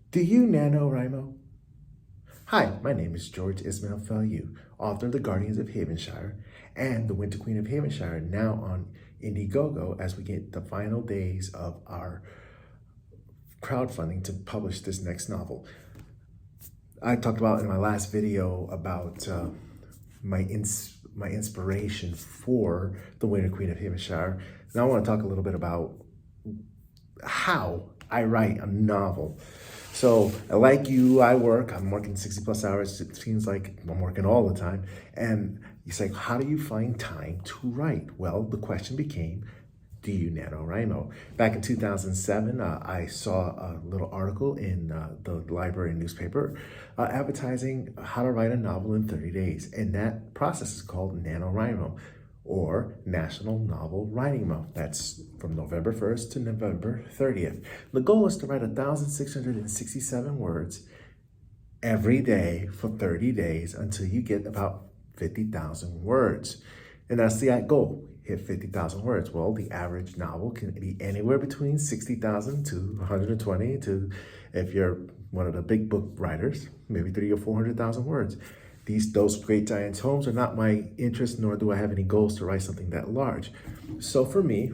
Do you NaNoWriMo? Hi, my name is George Ismail Falyou, author of The Guardians of Havenshire and The Winter Queen of Havenshire, now on Indiegogo as we get the final days of our crowdfunding to publish this next novel. I talked about in my last video about my inspiration for The Winter Queen of Havenshire. Now I want to talk a little bit about how I write a novel. So like you, I'm working 60 plus hours. It seems like I'm working all the time. And you say, how do you find time to write? Well, the question became, do you NaNoWriMo? Back in 2007, I saw a little article in the library newspaper advertising how to write a novel in 30 days. And that process is called NaNoWriMo, or National Novel Writing Month. That's from November 1st to November 30th. The goal is to write 1,667 words every day for 30 days until you get about 50,000 words. And that's the goal, hit 50,000 words. Well, the average novel can be anywhere between 60,000 to 120 to, if you're one of the big book writers, maybe 300,000 or 400,000 words. Those great giant tomes are not my interest, nor do I have any goals to write something that large. So for me,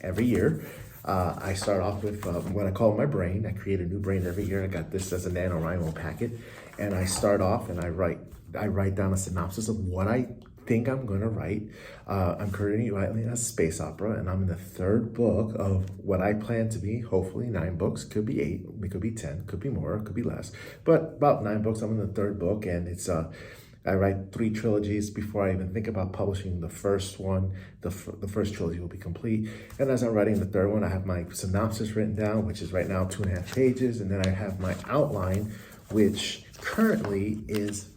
every year, I start off with what I call my brain. I create a new brain every year. I got this as a NaNoWriMo packet. And I start off and I write down a synopsis of what I think I'm going to write. I'm currently writing a space opera, and I'm in the third book of what I plan to be, hopefully 9 books, could be 8, it could be 10, could be more, could be less, but about 9 books. I'm in the third book, and it's I write 3 trilogies before I even think about publishing the first one. The first trilogy will be complete, and as I'm writing the third one, I have my synopsis written down, which is right now 2.5 pages, and then I have my outline, which currently is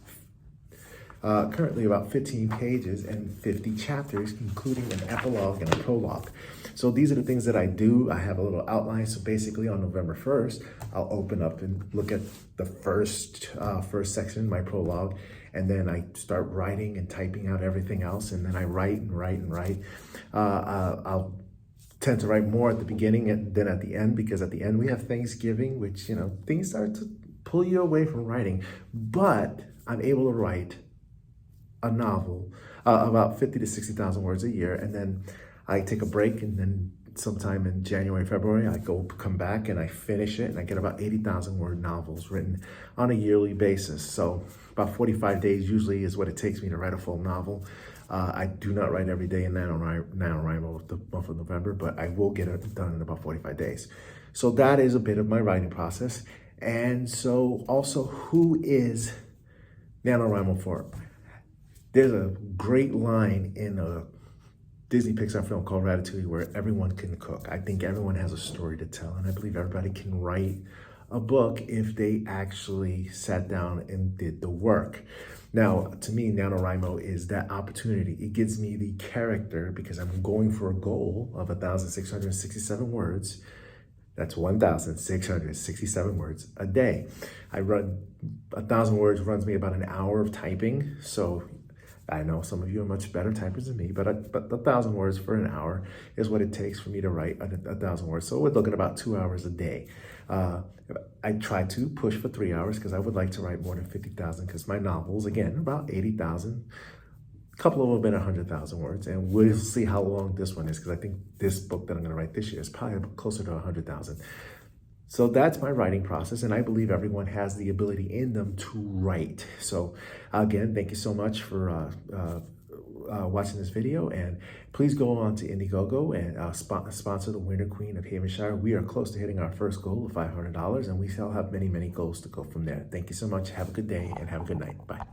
about 15 pages and 50 chapters, including an epilogue and a prologue. So these are the things that I do. I have a little outline. So basically on November 1st, I'll open up and look at the first section, my prologue, and then I start writing and typing out everything else. And then I write and write and write. I'll tend to write more at the beginning and then at the end, because at the end we have Thanksgiving, which, things start to pull you away from writing. But I'm able to write a novel, about 50 to 60,000 words a year, and then I take a break, and then sometime in January, February, I come back and I finish it, and I get about 80,000 word novels written on a yearly basis. So about 45 days usually is what it takes me to write a full novel. I do not write every day in NaNoWriMo the month of November, but I will get it done in about 45 days. So that is a bit of my writing process. And so also, who is NaNoWriMo for? There's a great line in a Disney Pixar film called Ratatouille where everyone can cook. I think everyone has a story to tell, and I believe everybody can write a book if they actually sat down and did the work. Now, to me, NaNoWriMo is that opportunity. It gives me the character, because I'm going for a goal of 1,667 words. That's 1,667 words a day. I run 1,000 words, runs me about an hour of typing. So I know some of you are much better typers than me, but 1,000 words for an hour is what it takes for me to write 1,000 words. So we're looking at about 2 hours a day. I try to push for 3 hours because I would like to write more than 50,000, because my novels, again, are about 80,000. A couple of them have been 100,000 words, and we'll see how long this one is, because I think this book that I'm going to write this year is probably closer to 100,000. So that's my writing process, and I believe everyone has the ability in them to write. So again, thank you so much for watching this video, and please go on to Indiegogo and sponsor The Winter Queen of Havenshire. We are close to hitting our first goal of $500, and we still have many, many goals to go from there. Thank you so much. Have a good day and have a good night. Bye.